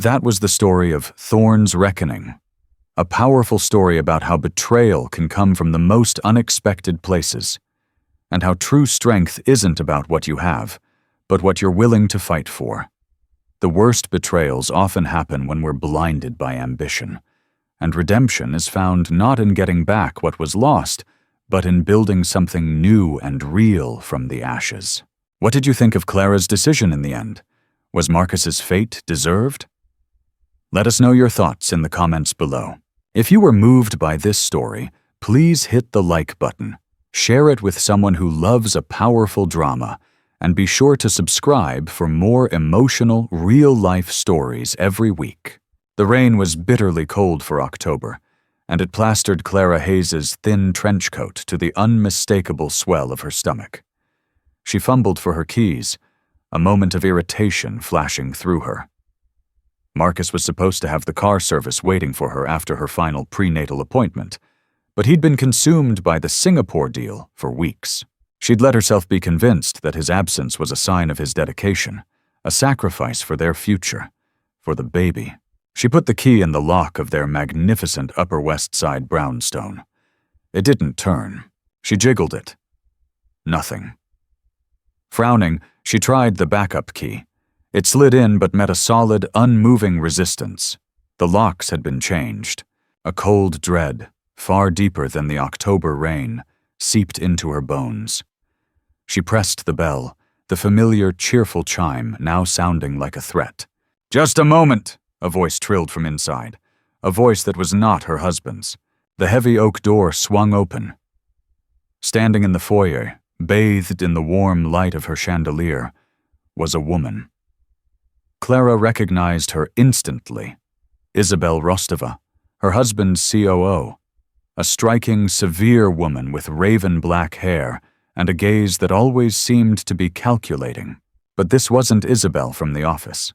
That was the story of Thorn's Reckoning, a powerful story about how betrayal can come from the most unexpected places, and how true strength isn't about what you have, but what you're willing to fight for. The worst betrayals often happen when we're blinded by ambition, and redemption is found not in getting back what was lost, but in building something new and real from the ashes. What did you think of Clara's decision in the end? Was Marcus's fate deserved? Let us know your thoughts in the comments below. If you were moved by this story, please hit the like button, share it with someone who loves a powerful drama, and be sure to subscribe for more emotional, real-life stories every week. The rain was bitterly cold for October, and it plastered Clara Hayes's thin trench coat to the unmistakable swell of her stomach. She fumbled for her keys, a moment of irritation flashing through her. Marcus was supposed to have the car service waiting for her after her final prenatal appointment, but he'd been consumed by the Singapore deal for weeks. She'd let herself be convinced that his absence was a sign of his dedication, a sacrifice for their future, for the baby. She put the key in the lock of their magnificent Upper West Side brownstone. It didn't turn. She jiggled it. Nothing. Frowning, she tried the backup key. It slid in but met a solid, unmoving resistance. The locks had been changed. A cold dread, far deeper than the October rain, seeped into her bones. She pressed the bell, the familiar, cheerful chime now sounding like a threat. "Just a moment," a voice trilled from inside, a voice that was not her husband's. The heavy oak door swung open. Standing in the foyer, bathed in the warm light of her chandelier, was a woman. Clara recognized her instantly. Isabelle Rostova, her husband's COO, a striking, severe woman with raven black hair and a gaze that always seemed to be calculating. But this wasn't Isabelle from the office.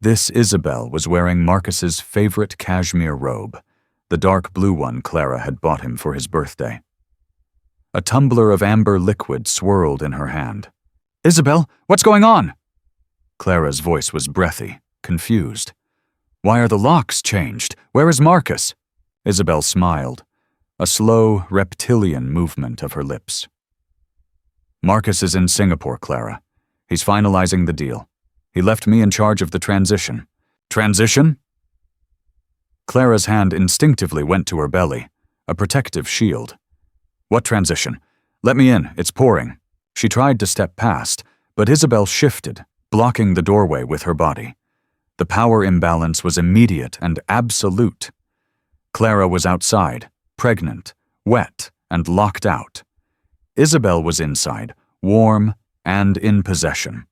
This Isabelle was wearing Marcus's favorite cashmere robe, the dark blue one Clara had bought him for his birthday. A tumbler of amber liquid swirled in her hand. "Isabelle, what's going on?" Clara's voice was breathy, confused. "Why are the locks changed? Where is Marcus?" Isabelle smiled, a slow, reptilian movement of her lips. "Marcus is in Singapore, Clara. He's finalizing the deal. He left me in charge of the transition." "Transition?" Clara's hand instinctively went to her belly, a protective shield. "What transition? Let me in, it's pouring." She tried to step past, but Isabelle shifted, blocking the doorway with her body. The power imbalance was immediate and absolute. Clara was outside, pregnant, wet, and locked out. Isabelle was inside, warm and in possession.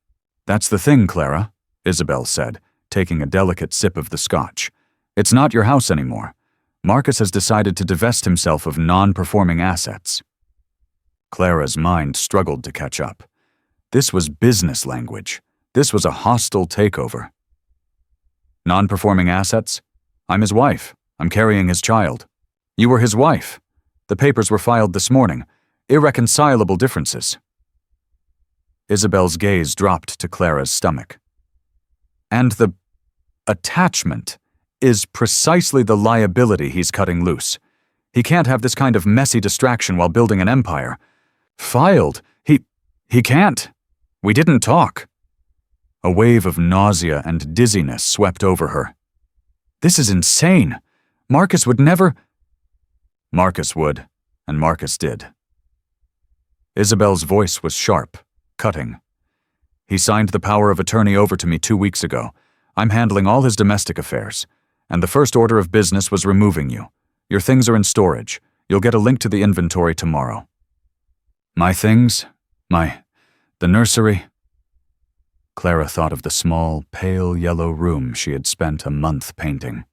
"That's the thing, Clara," Isabelle said, taking a delicate sip of the scotch. "It's not your house anymore. Marcus has decided to divest himself of non-performing assets." Clara's mind struggled to catch up. This was business language. This was a hostile takeover. "Non-performing assets? I'm his wife. I'm carrying his child." "You were his wife. The papers were filed this morning. Irreconcilable differences." Isabelle's gaze dropped to Clara's stomach. "And the attachment is precisely the liability he's cutting loose. He can't have this kind of messy distraction while building an empire. Filed? He can't. We didn't talk." A wave of nausea and dizziness swept over her. "This is insane. Marcus would never—" "Marcus would, and Marcus did." Isabelle's voice was sharp, cutting. "He signed the power of attorney over to me 2 weeks ago. I'm handling all his domestic affairs, and the first order of business was removing you. Your things are in storage. You'll get a link to the inventory tomorrow." "My things? The nursery?" Clara thought of the small, pale yellow room she had spent a month painting,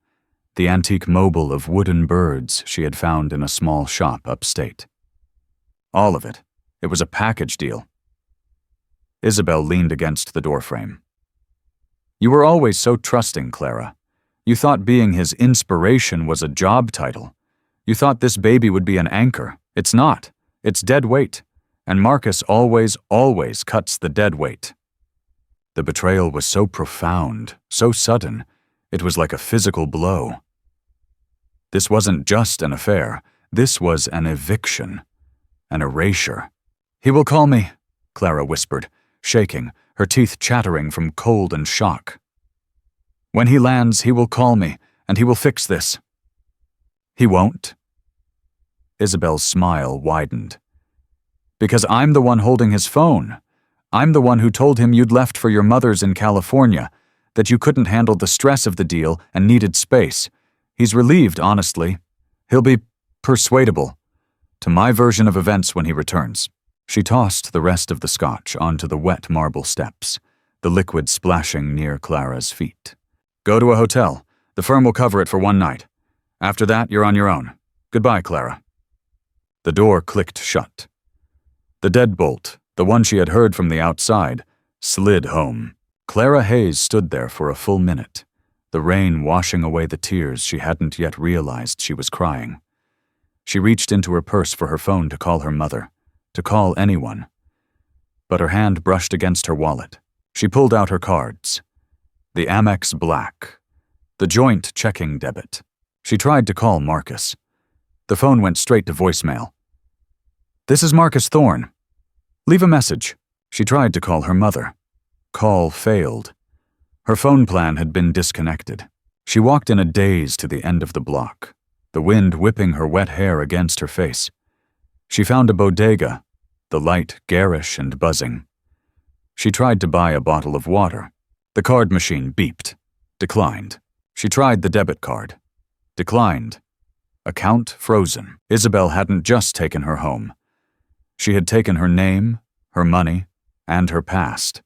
the antique mobile of wooden birds she had found in a small shop upstate. All of it. It was a package deal. Isabelle leaned against the doorframe. "You were always so trusting, Clara. You thought being his inspiration was a job title. You thought this baby would be an anchor. It's not. It's dead weight. And Marcus always cuts the dead weight." The betrayal was so profound, so sudden, It was like a physical blow. This wasn't just an affair. This was an eviction, an erasure. "He will call me," Clara whispered, shaking, her teeth chattering from cold and shock. "When he lands, he will call me, and he will fix this." "He won't?" Isabelle's smile widened. "Because I'm the one holding his phone. I'm the one who told him you'd left for your mother's in California, that you couldn't handle the stress of the deal and needed space. He's relieved, honestly. He'll be persuadable to my version of events when he returns." She tossed the rest of the scotch onto the wet marble steps, the liquid splashing near Clara's feet. "Go to a hotel. The firm will cover it for one night. After that, you're on your own. Goodbye, Clara." The door clicked shut. The deadbolt, the one she had heard from the outside, slid home. Clara Hayes stood there for a full minute, the rain washing away the tears she hadn't yet realized she was crying. She reached into her purse for her phone to call her mother, to call anyone. But her hand brushed against her wallet. She pulled out her cards. The Amex Black, the joint checking debit. She tried to call Marcus. The phone went straight to voicemail. "This is Marcus Thorne. Leave a message." She tried to call her mother. Call failed. Her phone plan had been disconnected. She walked in a daze to the end of the block, the wind whipping her wet hair against her face. She found a bodega, the light garish and buzzing. She tried to buy a bottle of water. The card machine beeped. Declined. She tried the debit card. Declined. Account frozen. Isabelle hadn't just taken her home. She had taken her name, her money, and her past.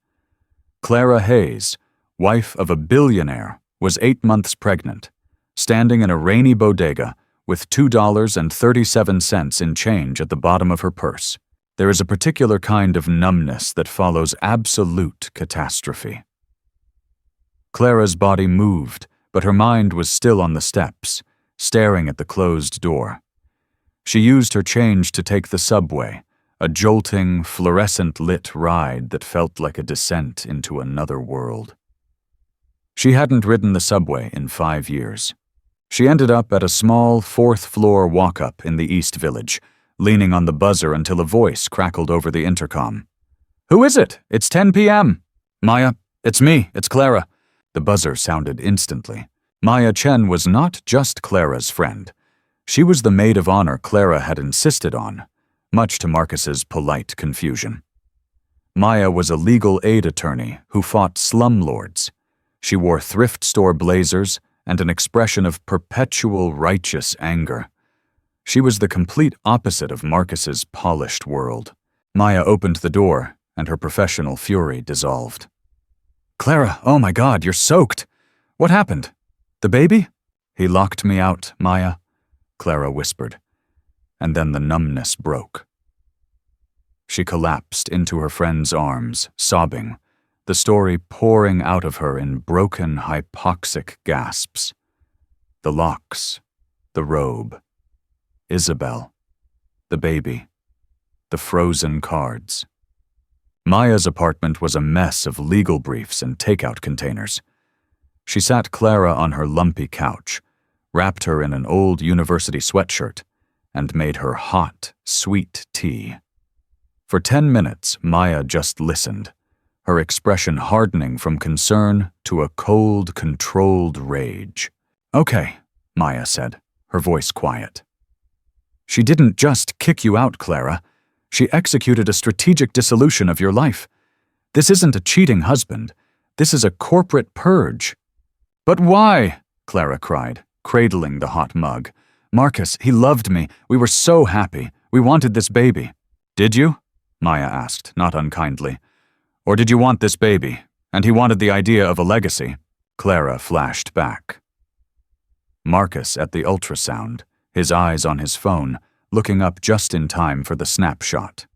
Clara Hayes, wife of a billionaire, was 8 months pregnant, standing in a rainy bodega with $2.37 in change at the bottom of her purse. There is a particular kind of numbness that follows absolute catastrophe. Clara's body moved, but her mind was still on the steps, staring at the closed door. She used her change to take the subway, a jolting, fluorescent-lit ride that felt like a descent into another world. She hadn't ridden the subway in 5 years. She ended up at a small 4th-floor walk-up in the East Village, leaning on the buzzer until a voice crackled over the intercom. "Who is it? It's 10 p.m. "Maya, it's me, it's Clara." The buzzer sounded instantly. Maya Chen was not just Clara's friend. She was the maid of honor Clara had insisted on, much to Marcus's polite confusion. Maya was a legal aid attorney who fought slumlords. She wore thrift store blazers and an expression of perpetual righteous anger. She was the complete opposite of Marcus's polished world. Maya opened the door, and her professional fury dissolved. "Clara, oh my God, you're soaked. What happened? The baby?" "He locked me out, Maya," Clara whispered, and then the numbness broke. She collapsed into her friend's arms, sobbing, the story pouring out of her in broken, hypoxic gasps. The locks, the robe, Isabelle, the baby, the frozen cards. Maya's apartment was a mess of legal briefs and takeout containers. She sat Clara on her lumpy couch, wrapped her in an old university sweatshirt, and made her hot, sweet tea. For 10 minutes, Maya just listened, her expression hardening from concern to a cold, controlled rage. "Okay," Maya said, her voice quiet. "She didn't just kick you out, Clara. She executed a strategic dissolution of your life. This isn't a cheating husband. This is a corporate purge." "But why?" Clara cried, cradling the hot mug. "Marcus, he loved me. We were so happy. We wanted this baby." "Did you?" Maya asked, not unkindly. "Or did you want this baby, and he wanted the idea of a legacy?" Clara flashed back. Marcus at the ultrasound, his eyes on his phone, looking up just in time for the snapshot.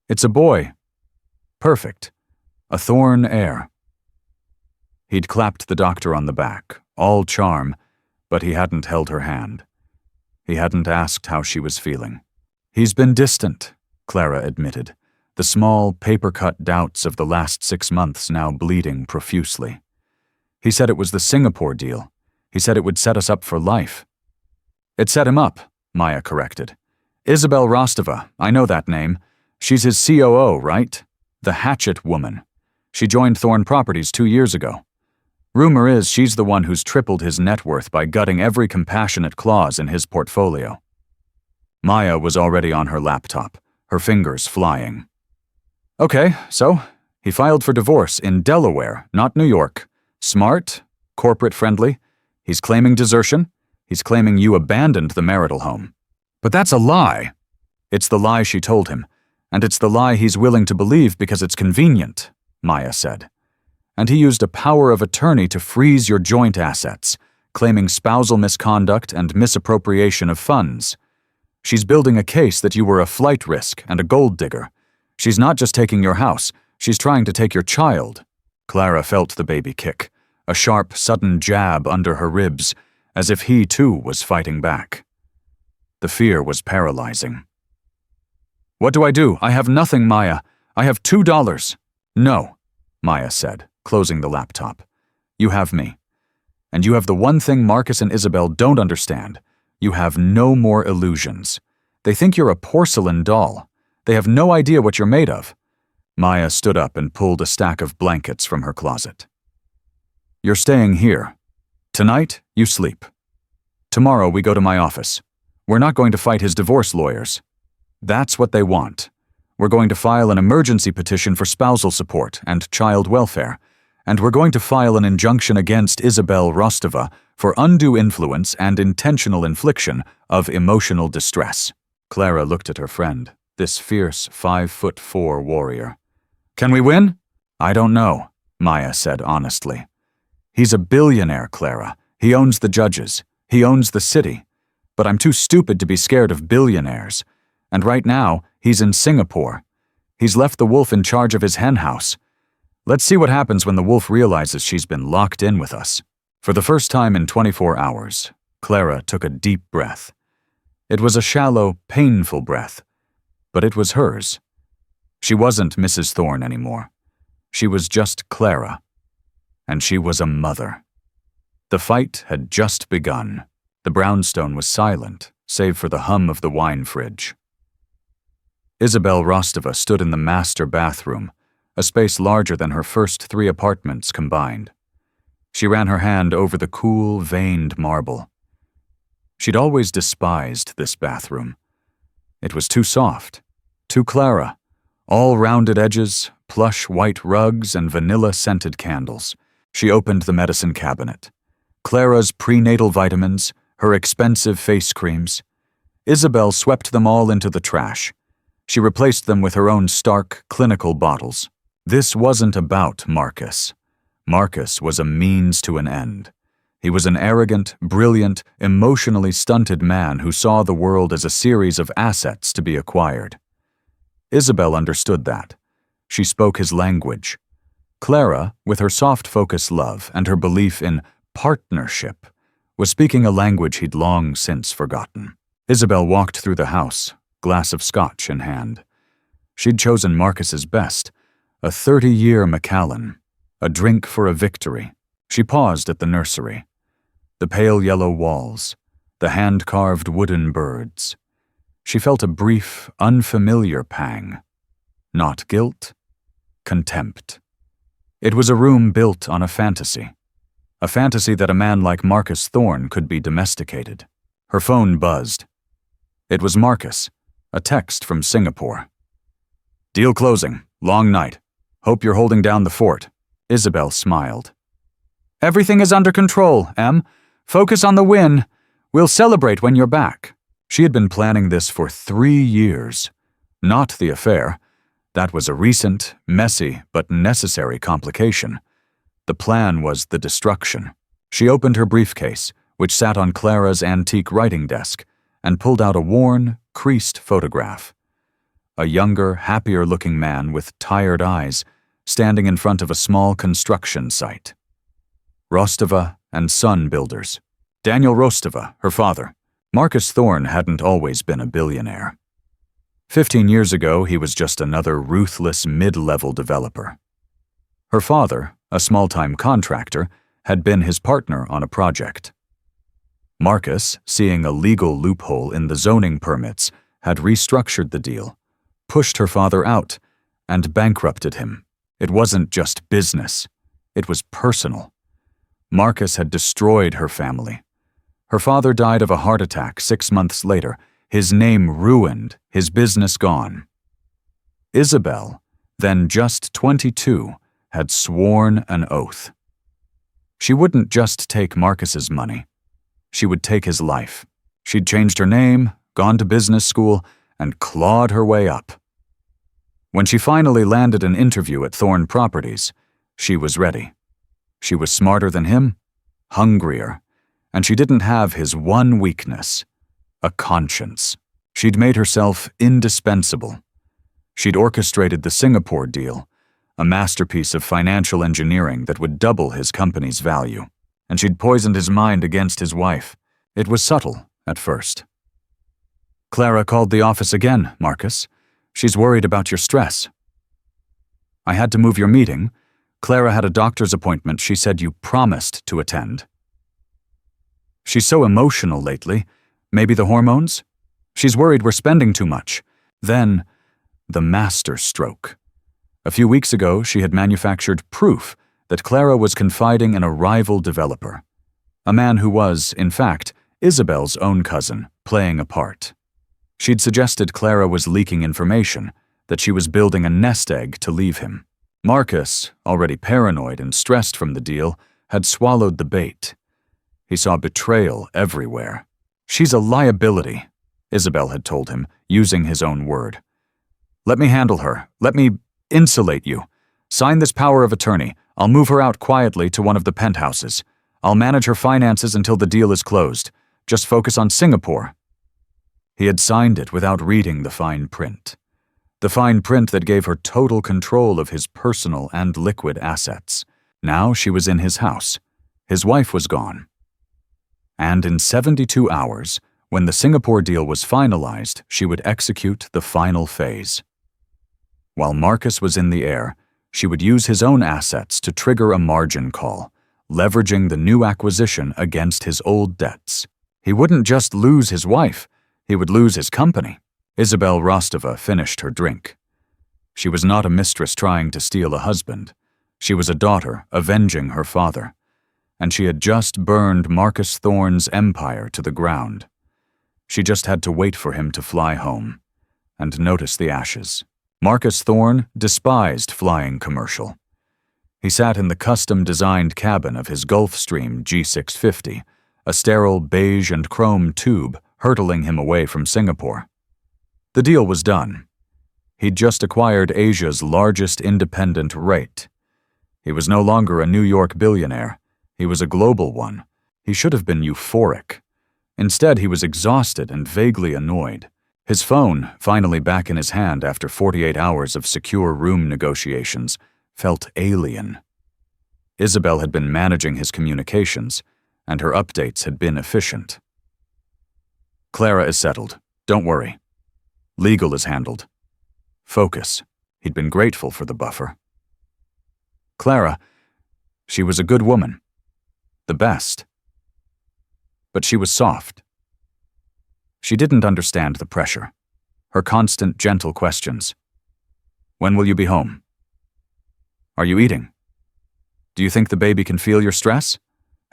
"It's a boy. Perfect. A Thorne heir." He'd clapped the doctor on the back, all charm, but he hadn't held her hand. He hadn't asked how she was feeling. "He's been distant," Clara admitted, the small, paper-cut doubts of the last 6 months now bleeding profusely. He said it was the Singapore deal. He said it would set us up for life. It set him up, Maya corrected. Isabelle Rostova, I know that name. She's his COO, right? The Hatchet Woman. She joined Thorn Properties 2 years ago. Rumor is she's the one who's tripled his net worth by gutting every compassionate clause in his portfolio. Maya was already on her laptop, her fingers flying. Okay, so he filed for divorce in Delaware, not New York. Smart, corporate-friendly. He's claiming desertion. He's claiming you abandoned the marital home. But that's a lie. It's the lie she told him, and it's the lie he's willing to believe because it's convenient, Maya said. And he used a power of attorney to freeze your joint assets, claiming spousal misconduct and misappropriation of funds. She's building a case that you were a flight risk and a gold digger. She's not just taking your house, she's trying to take your child. Clara felt the baby kick, a sharp, sudden jab under her ribs, as if he too was fighting back. The fear was paralyzing. What do I do? I have nothing, Maya. I have $2. No, Maya said, closing the laptop. You have me. And you have the one thing Marcus and Isabelle don't understand. You have no more illusions. They think you're a porcelain doll. They have no idea what you're made of. Maya stood up and pulled a stack of blankets from her closet. You're staying here. Tonight, you sleep. Tomorrow, we go to my office. We're not going to fight his divorce lawyers. That's what they want. We're going to file an emergency petition for spousal support and child welfare, and we're going to file an injunction against Isabelle Rostova for undue influence and intentional infliction of emotional distress. Clara looked at her friend, this fierce 5'4" warrior. Can we win? I don't know, Maya said honestly. He's a billionaire, Clara. He owns the judges. He owns the city. But I'm too stupid to be scared of billionaires. And right now, he's in Singapore. He's left the wolf in charge of his hen house. Let's see what happens when the wolf realizes she's been locked in with us. For the first time in 24 hours, Clara took a deep breath. It was a shallow, painful breath, but it was hers. She wasn't Mrs. Thorne anymore. She was just Clara. And she was a mother. The fight had just begun. The brownstone was silent, save for the hum of the wine fridge. Isabelle Rostova stood in the master bathroom, a space larger than her first 3 apartments combined. She ran her hand over the cool, veined marble. She'd always despised this bathroom. It was too soft, too Clara, all rounded edges, plush white rugs, and vanilla-scented candles. She opened the medicine cabinet. Clara's prenatal vitamins, her expensive face creams. Isabelle swept them all into the trash. She replaced them with her own stark, clinical bottles. This wasn't about Marcus. Marcus was a means to an end. He was an arrogant, brilliant, emotionally stunted man who saw the world as a series of assets to be acquired. Isabelle understood that. She spoke his language. Clara, with her soft-focus love and her belief in partnership, was speaking a language he'd long since forgotten. Isabelle walked through the house, glass of scotch in hand. She'd chosen Marcus's best, a 30-year Macallan, a drink for a victory. She paused at the nursery. The pale yellow walls, the hand-carved wooden birds. She felt a brief, unfamiliar pang. Not guilt, contempt. It was a room built on a fantasy that a man like Marcus Thorne could be domesticated. Her phone buzzed. It was Marcus, a text from Singapore. Deal closing, long night. Hope you're holding down the fort. Isabelle smiled. Everything is under control, Em. Focus on the win. We'll celebrate when you're back. She had been planning this for 3 years. Not the affair. That was a recent, messy, but necessary complication. The plan was the destruction. She opened her briefcase, which sat on Clara's antique writing desk, and pulled out a worn, creased photograph. A younger, happier-looking man with tired eyes, standing in front of a small construction site. Rostova and Son Builders. Daniel Rostova, her father. Marcus Thorne hadn't always been a billionaire. 15 years ago, he was just another ruthless mid-level developer. Her father, a small-time contractor, had been his partner on a project. Marcus, seeing a legal loophole in the zoning permits, had restructured the deal, pushed her father out, and bankrupted him. It wasn't just business. It was personal. Marcus had destroyed her family. Her father died of a heart attack 6 months later, his name ruined, his business gone. Isabelle, then just 22, had sworn an oath. She wouldn't just take Marcus's money. She would take his life. She'd changed her name, gone to business school, and clawed her way up. When she finally landed an interview at Thorne Properties, she was ready. She was smarter than him, hungrier, and she didn't have his one weakness, a conscience. She'd made herself indispensable. She'd orchestrated the Singapore deal, a masterpiece of financial engineering that would double his company's value, and she'd poisoned his mind against his wife. It was subtle at first. "Clara called the office again, Marcus. She's worried about your stress." "I had to move your meeting. Clara had a doctor's appointment she said you promised to attend." "She's so emotional lately. Maybe the hormones? She's worried we're spending too much." Then, the master stroke. A few weeks ago, she had manufactured proof that Clara was confiding in a rival developer, a man who was, in fact, Isabelle's own cousin, playing a part. She'd suggested Clara was leaking information, that she was building a nest egg to leave him. Marcus, already paranoid and stressed from the deal, had swallowed the bait. He saw betrayal everywhere. "She's a liability," Isabelle had told him, using his own word. "Let me handle her. Let me insulate you. Sign this power of attorney. I'll move her out quietly to one of the penthouses. I'll manage her finances until the deal is closed. Just focus on Singapore." He had signed it without reading the fine print. The fine print that gave her total control of his personal and liquid assets. Now she was in his house. His wife was gone. And in 72 hours, when the Singapore deal was finalized, she would execute the final phase. While Marcus was in the air, she would use his own assets to trigger a margin call, leveraging the new acquisition against his old debts. He wouldn't just lose his wife, he would lose his company. Isabelle Rostova finished her drink. She was not a mistress trying to steal a husband. She was a daughter avenging her father. And she had just burned Marcus Thorne's empire to the ground. She just had to wait for him to fly home and notice the ashes. Marcus Thorne despised flying commercial. He sat in the custom-designed cabin of his Gulfstream G650, a sterile beige and chrome tube hurtling him away from Singapore. The deal was done. He'd just acquired Asia's largest independent rate. He was no longer a New York billionaire. He was a global one. He should have been euphoric. Instead, he was exhausted and vaguely annoyed. His phone, finally back in his hand after 48 hours of secure room negotiations, felt alien. Isabelle had been managing his communications, and her updates had been efficient. "Clara is settled. Don't worry. Legal is handled. Focus." He'd been grateful for the buffer. Clara, she was a good woman. The best. But she was soft. She didn't understand the pressure. Her constant, gentle questions. "When will you be home? Are you eating? Do you think the baby can feel your stress?"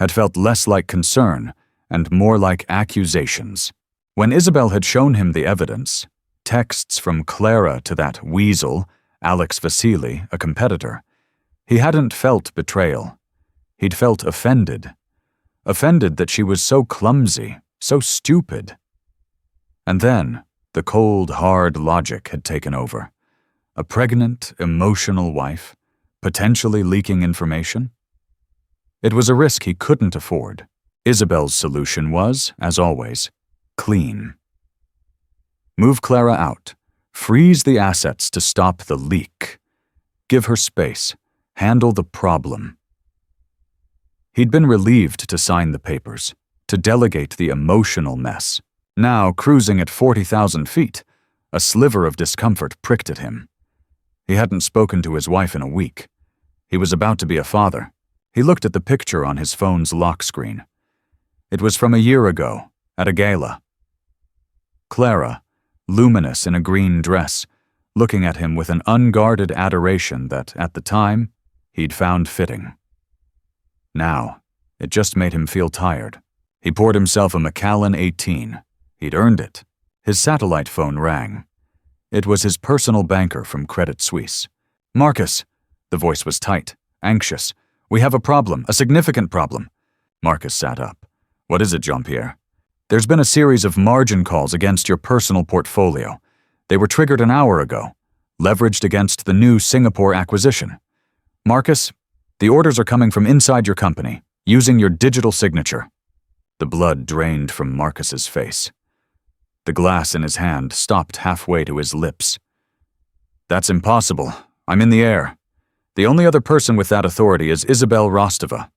had felt less like concern and more like accusations. When Isabelle had shown him the evidence, texts from Clara to that weasel, Alex Vasily, a competitor, he hadn't felt betrayal. He'd felt offended. Offended that she was so clumsy, so stupid. And then, the cold, hard logic had taken over. A pregnant, emotional wife, potentially leaking information? It was a risk he couldn't afford. Isabelle's solution was, as always, clean. Move Clara out. Freeze the assets to stop the leak. Give her space. Handle the problem. He'd been relieved to sign the papers, to delegate the emotional mess. Now, cruising at 40,000 feet, a sliver of discomfort pricked at him. He hadn't spoken to his wife in a week. He was about to be a father. He looked at the picture on his phone's lock screen. It was from a year ago, at a gala. Clara, luminous in a green dress, looking at him with an unguarded adoration that, at the time, he'd found fitting. Now, it just made him feel tired. He poured himself a Macallan 18. He'd earned it. His satellite phone rang. It was his personal banker from Credit Suisse. "Marcus." The voice was tight, anxious. "We have a problem, a significant problem." Marcus sat up. "What is it, Jean-Pierre?" "There's been a series of margin calls against your personal portfolio. They were triggered an hour ago, leveraged against the new Singapore acquisition. Marcus, the orders are coming from inside your company, using your digital signature." The blood drained from Marcus's face. The glass in his hand stopped halfway to his lips. "That's impossible. I'm in the air. The only other person with that authority is Isabelle Rostova.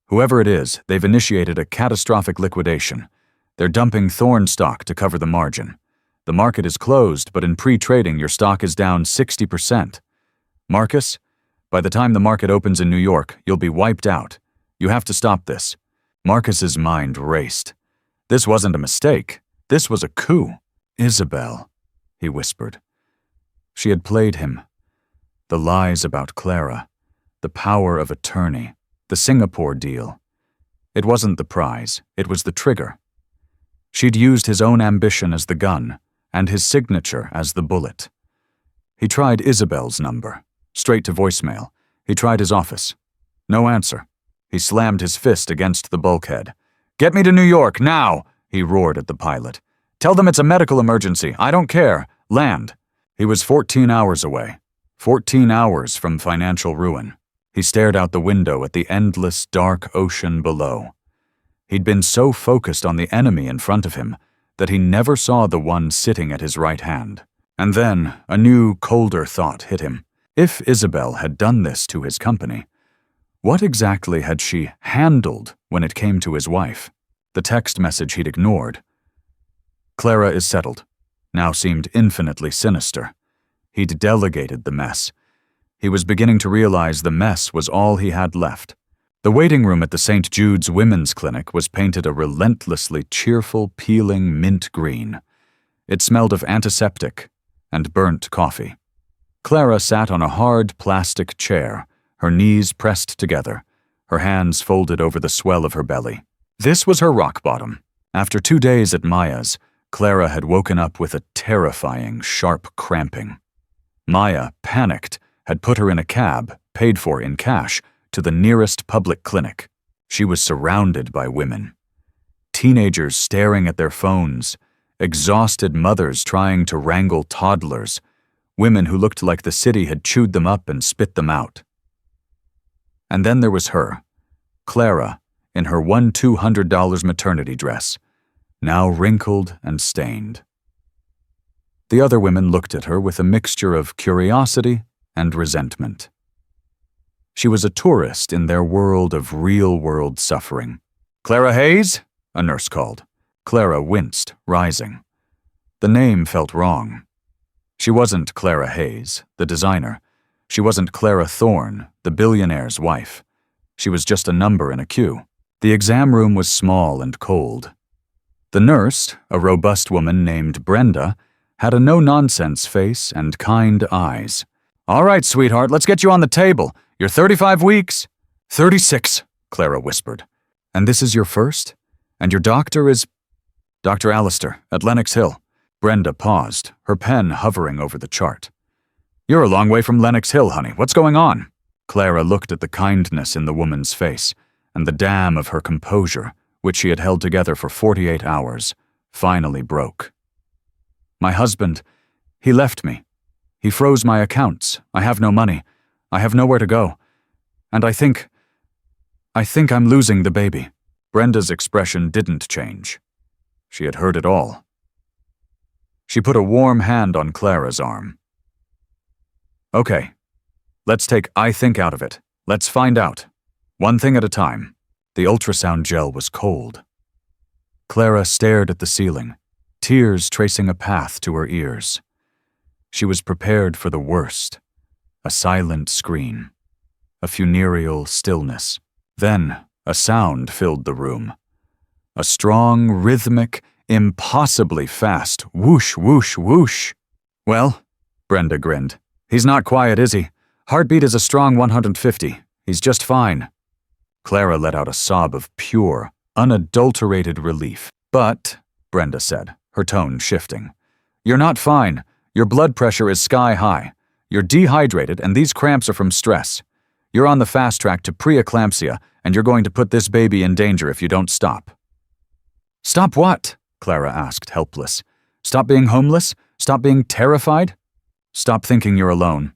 Whoever it is, they've initiated a catastrophic liquidation. They're dumping Thorn stock to cover the margin. The market is closed, but in pre-trading, your stock is down 60%. Marcus, by the time the market opens in New York, you'll be wiped out. You have to stop this." Marcus's mind raced. This wasn't a mistake. This was a coup. "Isabelle," he whispered. She had played him. The lies about Clara, the power of attorney, the Singapore deal. It wasn't the prize, it was the trigger. She'd used his own ambition as the gun, and his signature as the bullet. He tried Isabelle's number, straight to voicemail. He tried his office. No answer. He slammed his fist against the bulkhead. "Get me to New York, now!" he roared at the pilot. "Tell them it's a medical emergency. I don't care. Land." He was 14 hours away. 14 hours from financial ruin. He stared out the window at the endless, dark ocean below. He'd been so focused on the enemy in front of him that he never saw the one sitting at his right hand. And then a new, colder thought hit him. If Isabelle had done this to his company, what exactly had she handled when it came to his wife? The text message he'd ignored. "Clara is settled," now seemed infinitely sinister. He'd delegated the mess. He was beginning to realize the mess was all he had left. The waiting room at the St. Jude's Women's Clinic was painted a relentlessly cheerful, peeling mint green. It smelled of antiseptic and burnt coffee. Clara sat on a hard plastic chair, her knees pressed together, her hands folded over the swell of her belly. This was her rock bottom. After 2 days at Maya's, Clara had woken up with a terrifying, sharp cramping. Maya, panicked, had put her in a cab, paid for in cash, to the nearest public clinic. She was surrounded by women. Teenagers staring at their phones, exhausted mothers trying to wrangle toddlers, women who looked like the city had chewed them up and spit them out. And then there was her, Clara, in her $200 maternity dress, now wrinkled and stained. The other women looked at her with a mixture of curiosity and resentment. She was a tourist in their world of real-world suffering. "Clara Hayes?" a nurse called. Clara winced, rising. The name felt wrong. She wasn't Clara Hayes, the designer. She wasn't Clara Thorne, the billionaire's wife. She was just a number in a queue. The exam room was small and cold. The nurse, a robust woman named Brenda, had a no-nonsense face and kind eyes. "All right, sweetheart, let's get you on the table. You're 35 weeks." 36, Clara whispered. "And this is your first? And your doctor is—" "Dr. Allister, at Lenox Hill." Brenda paused, her pen hovering over the chart. "You're a long way from Lenox Hill, honey. What's going on?" Clara looked at the kindness in the woman's face, and the dam of her composure, which she had held together for 48 hours, finally broke. "My husband, he left me. He froze my accounts. I have no money. I have nowhere to go. And I think I'm losing the baby." Brenda's expression didn't change. She had heard it all. She put a warm hand on Clara's arm. "Okay, let's take 'I think' out of it. Let's find out. One thing at a time." The ultrasound gel was cold. Clara stared at the ceiling, tears tracing a path to her ears. She was prepared for the worst. A silent scream. A funereal stillness. Then a sound filled the room. A strong, rhythmic, impossibly fast whoosh, whoosh, whoosh. "Well," Brenda grinned, "he's not quiet, is he? Heartbeat is a strong 150. He's just fine." Clara let out a sob of pure, unadulterated relief. "But," Brenda said, her tone shifting, "you're not fine. Your blood pressure is sky high. You're dehydrated, and these cramps are from stress. You're on the fast track to preeclampsia, and you're going to put this baby in danger if you don't stop." "Stop what?" Clara asked, helpless. "Stop being homeless? Stop being terrified? Stop thinking you're alone."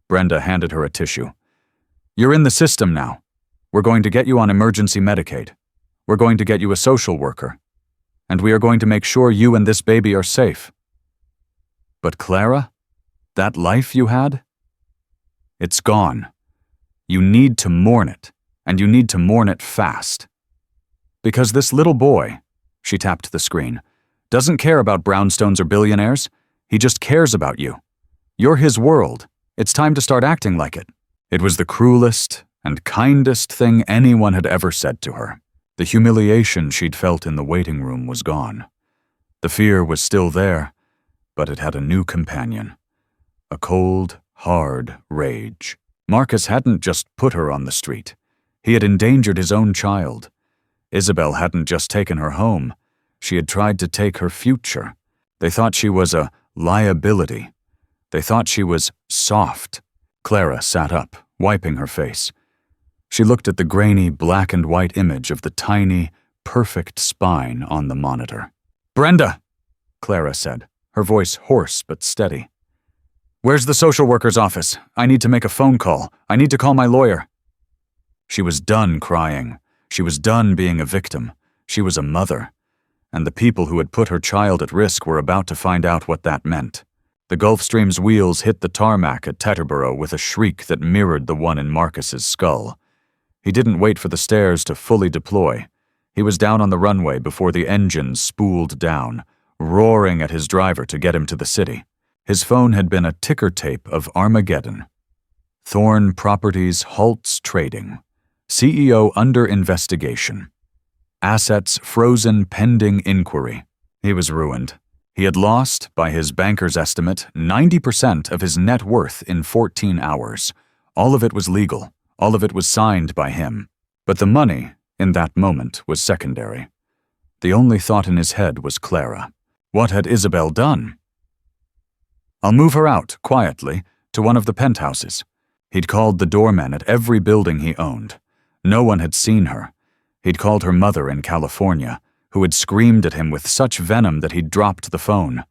Brenda handed her a tissue. "You're in the system now. We're going to get you on emergency Medicaid. We're going to get you a social worker. And we are going to make sure you and this baby are safe." "But Clara, that life you had? It's gone. You need to mourn it, and you need to mourn it fast. Because this little boy," she tapped the screen, "doesn't care about brownstones or billionaires. He just cares about you. You're his world. It's time to start acting like it." It was the cruelest and kindest thing anyone had ever said to her. The humiliation she'd felt in the waiting room was gone. The fear was still there, but it had a new companion. A cold, hard rage. Marcus hadn't just put her on the street. He had endangered his own child. Isabelle hadn't just taken her home. She had tried to take her future. They thought she was a liability. They thought she was soft. Clara sat up, wiping her face. She looked at the grainy black and white image of the tiny, perfect spine on the monitor. "Brenda," Clara said, her voice hoarse but steady. "Where's the social worker's office? I need to make a phone call. I need to call my lawyer." She was done crying. She was done being a victim. She was a mother. And the people who had put her child at risk were about to find out what that meant. The Gulfstream's wheels hit the tarmac at Teterboro with a shriek that mirrored the one in Marcus's skull. He didn't wait for the stairs to fully deploy. He was down on the runway before the engines spooled down, roaring at his driver to get him to the city. His phone had been a ticker tape of Armageddon. Thorn Properties halts trading. CEO under investigation. Assets frozen pending inquiry. He was ruined. He had lost, by his banker's estimate, 90% of his net worth in 14 hours. All of it was legal. All of it was signed by him. But the money, in that moment, was secondary. The only thought in his head was Clara. What had Isabelle done? "I'll move her out, quietly, to one of the penthouses." He'd called the doormen at every building he owned. No one had seen her. He'd called her mother in California, who had screamed at him with such venom that he'd dropped the phone.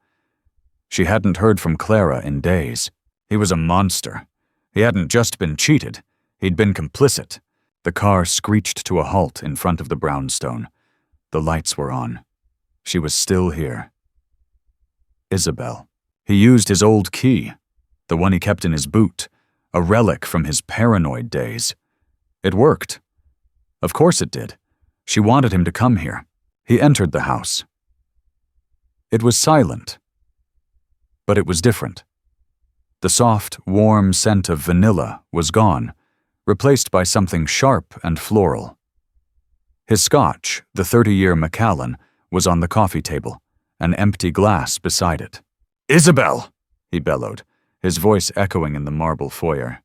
She hadn't heard from Clara in days. He was a monster. He hadn't just been cheated. He'd been complicit. The car screeched to a halt in front of the brownstone. The lights were on. She was still here. Isabelle. He used his old key, the one he kept in his boot, a relic from his paranoid days. It worked. Of course it did. She wanted him to come here. He entered the house. It was silent. But it was different. The soft, warm scent of vanilla was gone, replaced by something sharp and floral. His scotch, the 30-year Macallan, was on the coffee table, an empty glass beside it. "Isabelle!" he bellowed, his voice echoing in the marble foyer.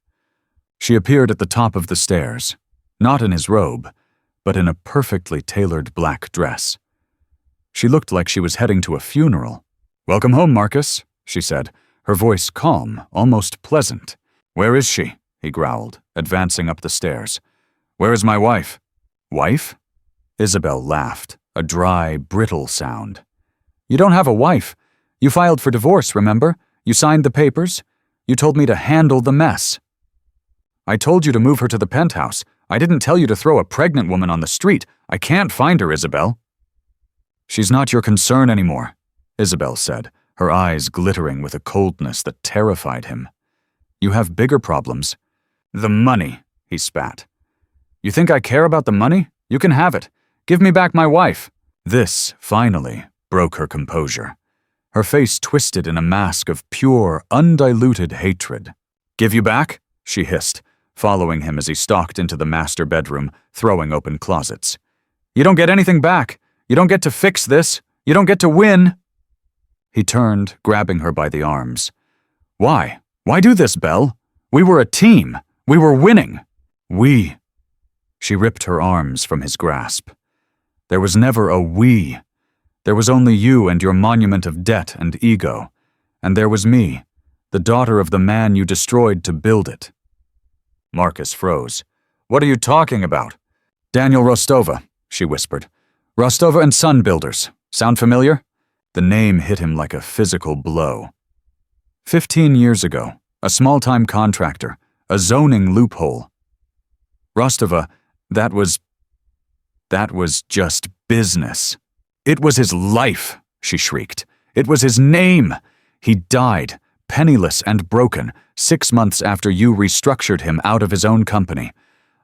She appeared at the top of the stairs, not in his robe, but in a perfectly tailored black dress. She looked like she was heading to a funeral. "Welcome home, Marcus," she said, her voice calm, almost pleasant. "Where is she?" he growled, advancing up the stairs. "Where is my wife?" "Wife?" Isabelle laughed, a dry, brittle sound. "You don't have a wife. You filed for divorce, remember? You signed the papers. You told me to handle the mess." "I told you to move her to the penthouse. I didn't tell you to throw a pregnant woman on the street. I can't find her, Isabelle." "She's not your concern anymore," Isabelle said, her eyes glittering with a coldness that terrified him. "You have bigger problems." "The money," he spat. "You think I care about the money? You can have it. Give me back my wife." This, finally, broke her composure. Her face twisted in a mask of pure, undiluted hatred. "Give you back?" she hissed, following him as he stalked into the master bedroom, throwing open closets. "You don't get anything back. You don't get to fix this. You don't get to win." He turned, grabbing her by the arms. "Why? Why do this, Belle? We were a team. We were winning. We." She ripped her arms from his grasp. "There was never a we. There was only you and your monument of debt and ego. And there was me, the daughter of the man you destroyed to build it." Marcus froze. "What are you talking about?" "Daniel Rostova," she whispered. "Rostova and Son Builders. Sound familiar?" The name hit him like a physical blow. 15 years ago, a small-time contractor, a zoning loophole. Rostova, that was just business. "It was his life," she shrieked. "It was his name. He died, penniless and broken, 6 months after you restructured him out of his own company.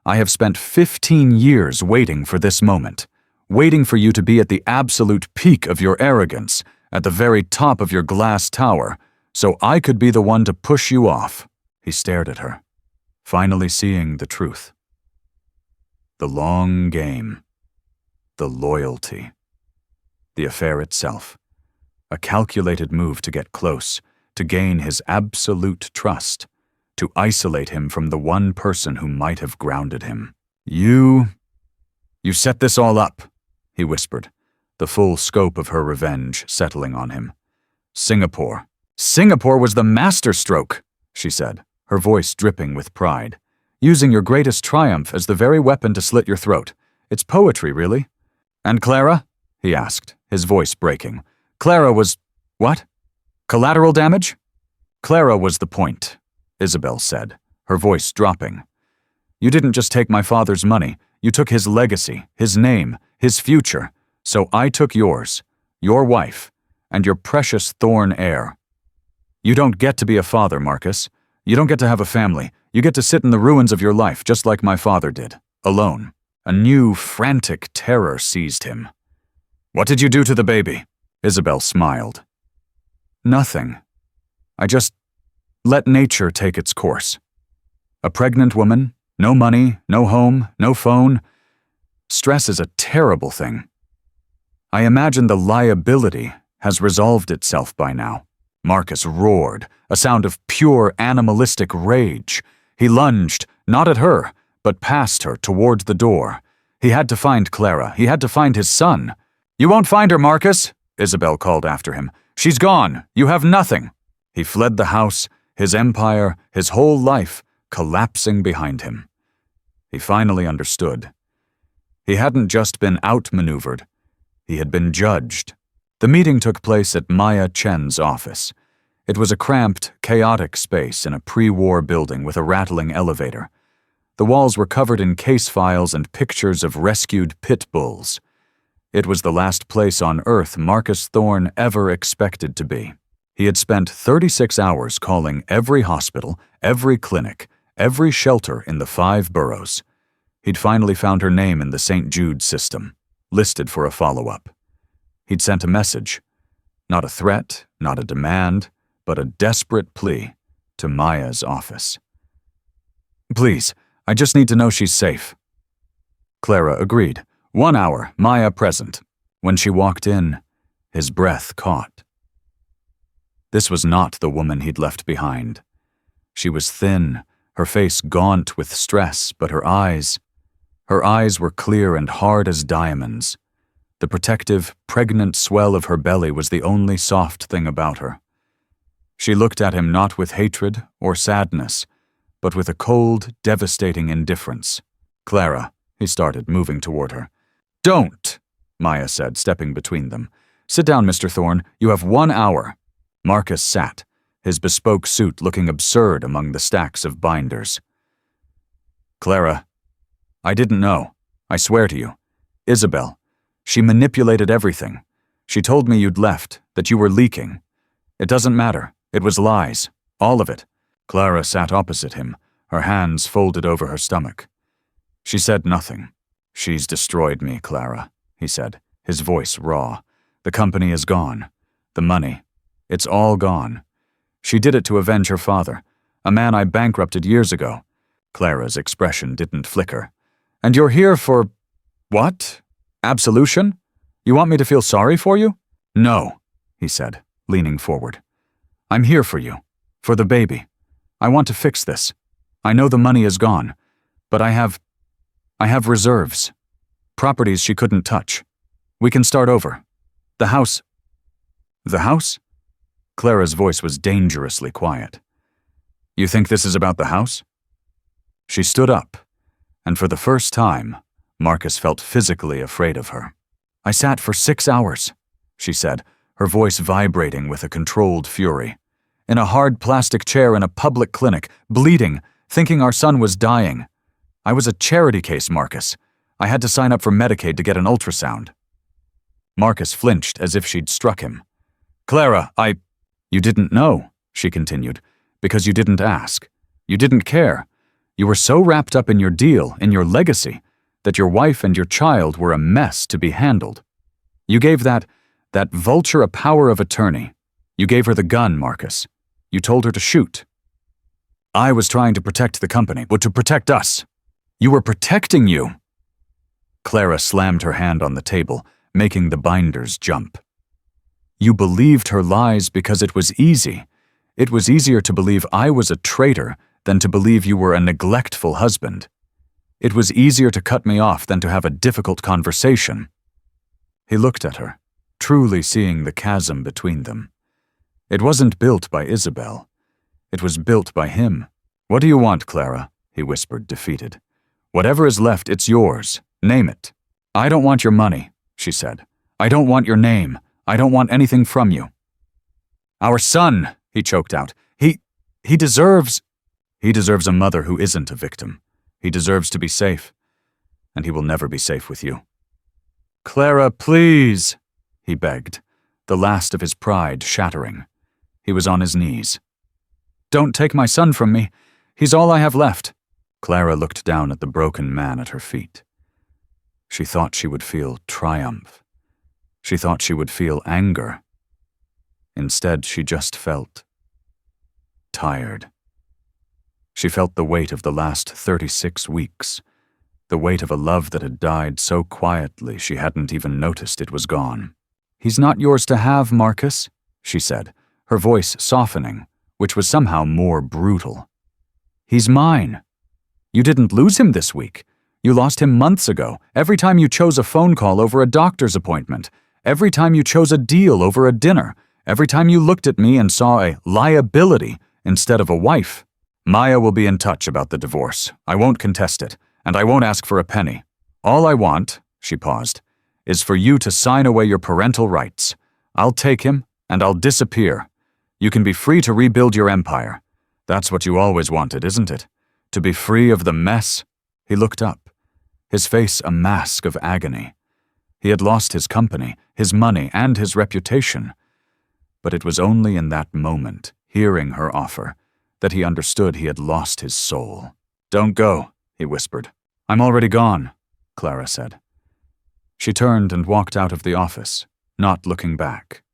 I have spent 15 years waiting for this moment, waiting for you to be at the absolute peak of your arrogance, at the very top of your glass tower, so I could be the one to push you off." He stared at her, finally seeing the truth. The long game. The loyalty. The affair itself. A calculated move to get close, to gain his absolute trust, to isolate him from the one person who might have grounded him. You set this all up," he whispered, the full scope of her revenge settling on him. "Singapore. Singapore was the masterstroke," she said, her voice dripping with pride. "Using your greatest triumph as the very weapon to slit your throat. It's poetry, really." "And Clara?" he asked, his voice breaking. "Clara was… what? Collateral damage?" "Clara was the point," Isabelle said, her voice dropping. "You didn't just take my father's money, you took his legacy, his name, his future, so I took yours, your wife, and your precious Thorn heir. You don't get to be a father, Marcus. You don't get to have a family. You get to sit in the ruins of your life just like my father did, alone." A new, frantic terror seized him. "What did you do to the baby?" Isabelle smiled. "Nothing. I just let nature take its course. A pregnant woman, no money, no home, no phone. Stress is a terrible thing. I imagine the liability has resolved itself by now." Marcus roared, a sound of pure animalistic rage. He lunged, not at her, but past her toward the door. He had to find Clara. He had to find his son. "You won't find her, Marcus," Isabelle called after him. "She's gone. You have nothing." He fled the house, his empire, his whole life, collapsing behind him. He finally understood. He hadn't just been outmaneuvered. He had been judged. The meeting took place at Maya Chen's office. It was a cramped, chaotic space in a pre-war building with a rattling elevator. The walls were covered in case files and pictures of rescued pit bulls. It was the last place on Earth Marcus Thorn ever expected to be. He had spent 36 hours calling every hospital, every clinic, every shelter in the 5 boroughs. He'd finally found her name in the St. Jude system, listed for a follow-up. He'd sent a message, not a threat, not a demand, but a desperate plea, to Maya's office. "Please, I just need to know she's safe." Clara agreed. 1 hour, Maya present. When she walked in, his breath caught. This was not the woman he'd left behind. She was thin, her face gaunt with stress, but her eyes were clear and hard as diamonds. The protective, pregnant swell of her belly was the only soft thing about her. She looked at him not with hatred or sadness, but with a cold, devastating indifference. "Clara," he started, moving toward her. "Don't," Maya said, stepping between them. "Sit down, Mr. Thorn. You have 1 hour." Marcus sat, his bespoke suit looking absurd among the stacks of binders. "Clara, I didn't know. I swear to you. Isabelle, she manipulated everything. She told me you'd left, that you were leaking. It doesn't matter. It was lies. All of it." Clara sat opposite him, her hands folded over her stomach. She said nothing. "She's destroyed me, Clara," he said, his voice raw. "The company is gone. The money. It's all gone. She did it to avenge her father, a man I bankrupted years ago. Clara's expression didn't flicker. And you're here for… what? Absolution? You want me to feel sorry for you? No, he said, leaning forward. I'm here for you. For the baby. I want to fix this. I know the money is gone, but I have reserves. Properties she couldn't touch. We can start over. The house… The house? Clara's voice was dangerously quiet. You think this is about the house? She stood up, and for the first time, Marcus felt physically afraid of her. I sat for 6 hours, she said, her voice vibrating with a controlled fury. In a hard plastic chair in a public clinic, bleeding, thinking our son was dying. I was a charity case, Marcus. I had to sign up for Medicaid to get an ultrasound. Marcus flinched as if she'd struck him. Clara, You didn't know, she continued, because you didn't ask. You didn't care. You were so wrapped up in your deal, in your legacy, that your wife and your child were a mess to be handled. You gave that vulture a power of attorney. You gave her the gun, Marcus. You told her to shoot. I was trying to protect the company, but to protect us. You were protecting you. Clara slammed her hand on the table, making the binders jump. You believed her lies because it was easy. It was easier to believe I was a traitor than to believe you were a neglectful husband. It was easier to cut me off than to have a difficult conversation. He looked at her, truly seeing the chasm between them. It wasn't built by Isabelle. It was built by him. What do you want, Clara? He whispered, defeated. Whatever is left, it's yours. Name it. I don't want your money, she said. I don't want your name. I don't want anything from you. Our son, he choked out. He deserves a mother who isn't a victim. He deserves to be safe. And he will never be safe with you. Clara, please, he begged, the last of his pride shattering. He was on his knees. Don't take my son from me. He's all I have left. Clara looked down at the broken man at her feet. She thought she would feel triumph. She thought she would feel anger. Instead, she just felt tired. She felt the weight of the last 36 weeks, the weight of a love that had died so quietly she hadn't even noticed it was gone. He's not yours to have, Marcus, she said, her voice softening, which was somehow more brutal. He's mine. You didn't lose him this week. You lost him months ago, every time you chose a phone call over a doctor's appointment, every time you chose a deal over a dinner, every time you looked at me and saw a liability instead of a wife. Maya will be in touch about the divorce. I won't contest it, and I won't ask for a penny. All I want, she paused, is for you to sign away your parental rights. I'll take him, and I'll disappear. You can be free to rebuild your empire. That's what you always wanted, isn't it? To be free of the mess? He looked up, his face a mask of agony. He had lost his company, his money, and his reputation. But it was only in that moment, hearing her offer, that he understood he had lost his soul. Don't go, he whispered. I'm already gone, Clara said. She turned and walked out of the office, not looking back.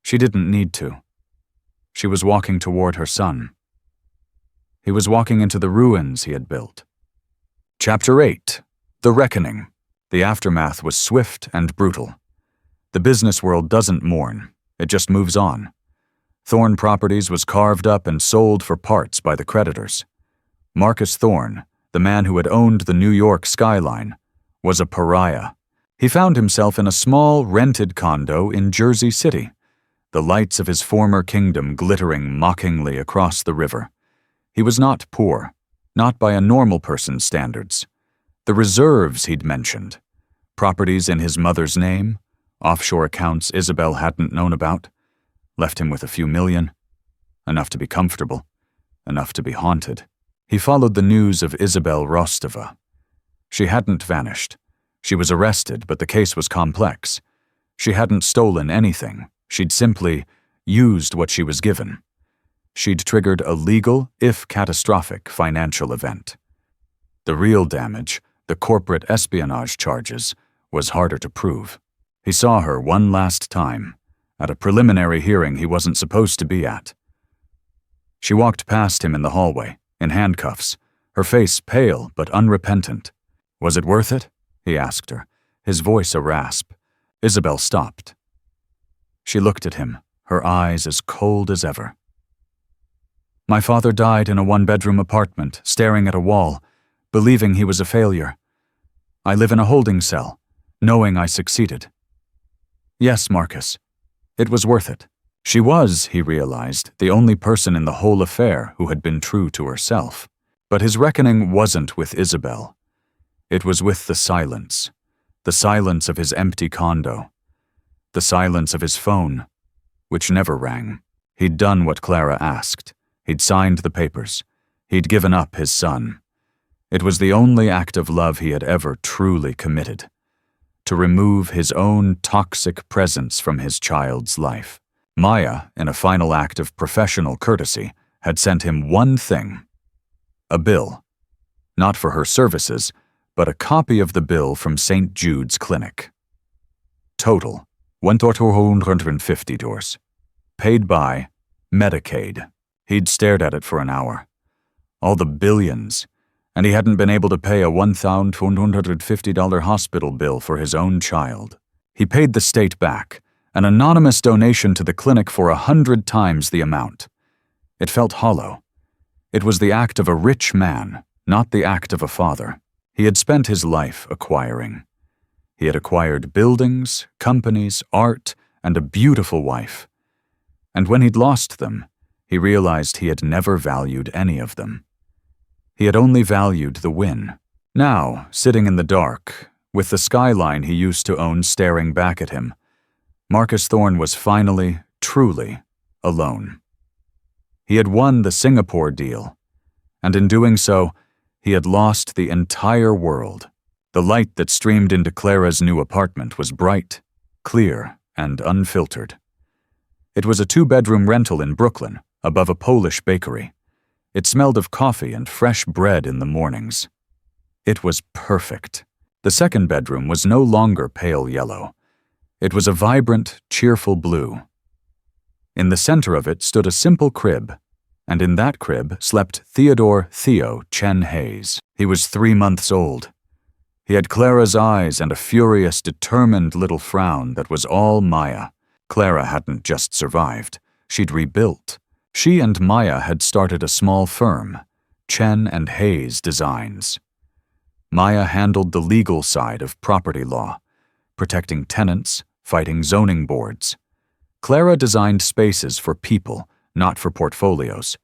She didn't need to. She was walking toward her son. He was walking into the ruins he had built. Chapter 8. The Reckoning. The aftermath was swift and brutal. The business world doesn't mourn. It just moves on. Thorne Properties was carved up and sold for parts by the creditors. Marcus Thorne, the man who had owned the New York skyline, was a pariah. He found himself in a small, rented condo in Jersey City, the lights of his former kingdom glittering mockingly across the river. He was not poor, not by a normal person's standards. The reserves he'd mentioned, properties in his mother's name, offshore accounts Isabelle hadn't known about, left him with a few million, enough to be comfortable, enough to be haunted. He followed the news of Isabelle Rostova. She hadn't vanished. She was arrested, but the case was complex. She hadn't stolen anything. She'd simply used what she was given. She'd triggered a legal, if catastrophic, financial event. The real damage, the corporate espionage charges, was harder to prove. He saw her one last time, at a preliminary hearing he wasn't supposed to be at. She walked past him in the hallway, in handcuffs, her face pale but unrepentant. "Was it worth it?" he asked her, his voice a rasp. Isabelle stopped. She looked at him, her eyes as cold as ever. "My father died in a one-bedroom apartment, staring at a wall, believing he was a failure. I live in a holding cell, knowing I succeeded. Yes, Marcus, it was worth it." She was, he realized, the only person in the whole affair who had been true to herself. But his reckoning wasn't with Isabelle. It was with the silence of his empty condo, the silence of his phone, which never rang. He'd done what Clara asked. He'd signed the papers. He'd given up his son. It was the only act of love he had ever truly committed, to remove his own toxic presence from his child's life. Maya, in a final act of professional courtesy, had sent him one thing: a bill. Not for her services, but a copy of the bill from St. Jude's Clinic. Total, $1,250. Paid by Medicaid. He'd stared at it for an hour. All the billions, and he hadn't been able to pay a $1,250 hospital bill for his own child. He paid the state back, an anonymous donation to the clinic for 100 times the amount. It felt hollow. It was the act of a rich man, not the act of a father. He had spent his life acquiring. He had acquired buildings, companies, art, and a beautiful wife. And when he'd lost them, he realized he had never valued any of them. He had only valued the win. Now, sitting in the dark, with the skyline he used to own staring back at him, Marcus Thorne was finally, truly, alone. He had won the Singapore deal, and in doing so, he had lost the entire world. The light that streamed into Clara's new apartment was bright, clear, and unfiltered. It was a 2-bedroom rental in Brooklyn, above a Polish bakery. It smelled of coffee and fresh bread in the mornings. It was perfect. The second bedroom was no longer pale yellow. It was a vibrant, cheerful blue. In the center of it stood a simple crib, and in that crib slept Theodore Theo Chen Hayes. He was 3 months old. He had Clara's eyes and a furious, determined little frown that was all Maya. Clara hadn't just survived. She'd rebuilt. She and Maya had started a small firm, Chen and Hayes Designs. Maya handled the legal side of property law, protecting tenants, fighting zoning boards. Clara designed spaces for people, not for portfolios.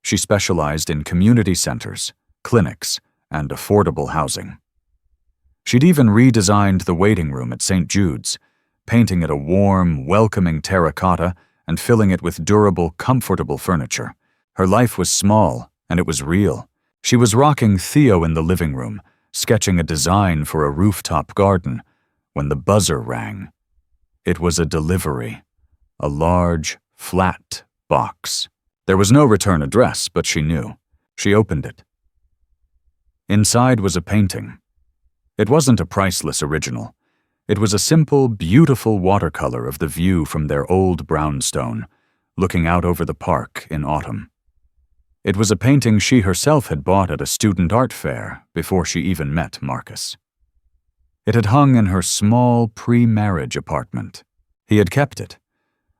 She specialized in community centers, clinics, and affordable housing. She'd even redesigned the waiting room at St. Jude's, painting it a warm, welcoming terracotta and filling it with durable, comfortable furniture. Her life was small, and it was real. She was rocking Theo in the living room, sketching a design for a rooftop garden, when the buzzer rang. It was a delivery, a large, flat box. There was no return address, but she knew. She opened it. Inside was a painting. It wasn't a priceless original. It was a simple, beautiful watercolor of the view from their old brownstone, looking out over the park in autumn. It was a painting she herself had bought at a student art fair before she even met Marcus. It had hung in her small pre-marriage apartment. He had kept it.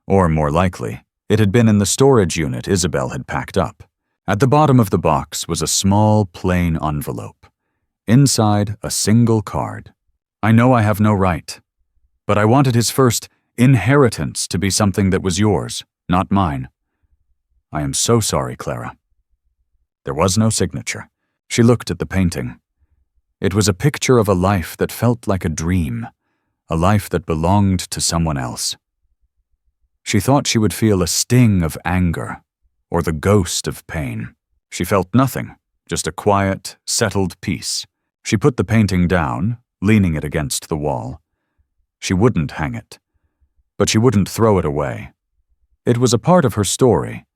Or more likely, it had been in the storage unit Isabelle had packed up. At the bottom of the box was a small, plain envelope. Inside, a single card. "I know I have no right, but I wanted his first inheritance to be something that was yours, not mine. I am so sorry, Clara." There was no signature. She looked at the painting. It was a picture of a life that felt like a dream, a life that belonged to someone else. She thought she would feel a sting of anger, or the ghost of pain. She felt nothing, just a quiet, settled peace. She put the painting down, leaning it against the wall. She wouldn't hang it, but she wouldn't throw it away. It was a part of her story,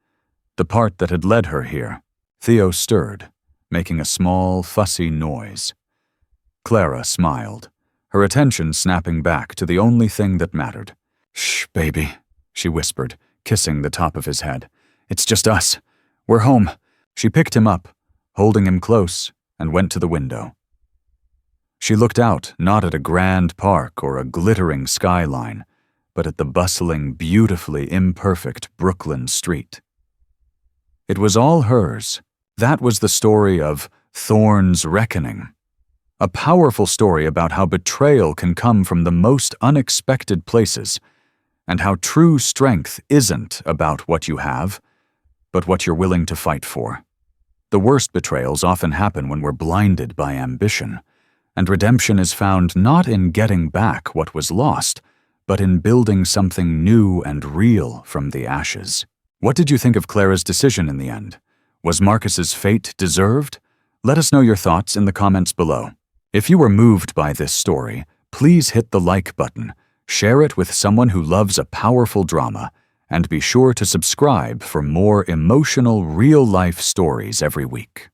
the part that had led her here. Theo stirred, making a small, fussy noise. Clara smiled, her attention snapping back to the only thing that mattered. "Shh, baby," she whispered, kissing the top of his head. "It's just us. We're home." She picked him up, holding him close, and went to the window. She looked out, not at a grand park or a glittering skyline, but at the bustling, beautifully imperfect Brooklyn street. It was all hers. That was the story of Thorn's Reckoning. A powerful story about how betrayal can come from the most unexpected places, and how true strength isn't about what you have, but what you're willing to fight for. The worst betrayals often happen when we're blinded by ambition, and redemption is found not in getting back what was lost, but in building something new and real from the ashes. What did you think of Clara's decision in the end? Was Marcus's fate deserved? Let us know your thoughts in the comments below. If you were moved by this story, please hit the like button, share it with someone who loves a powerful drama, and be sure to subscribe for more emotional, real-life stories every week.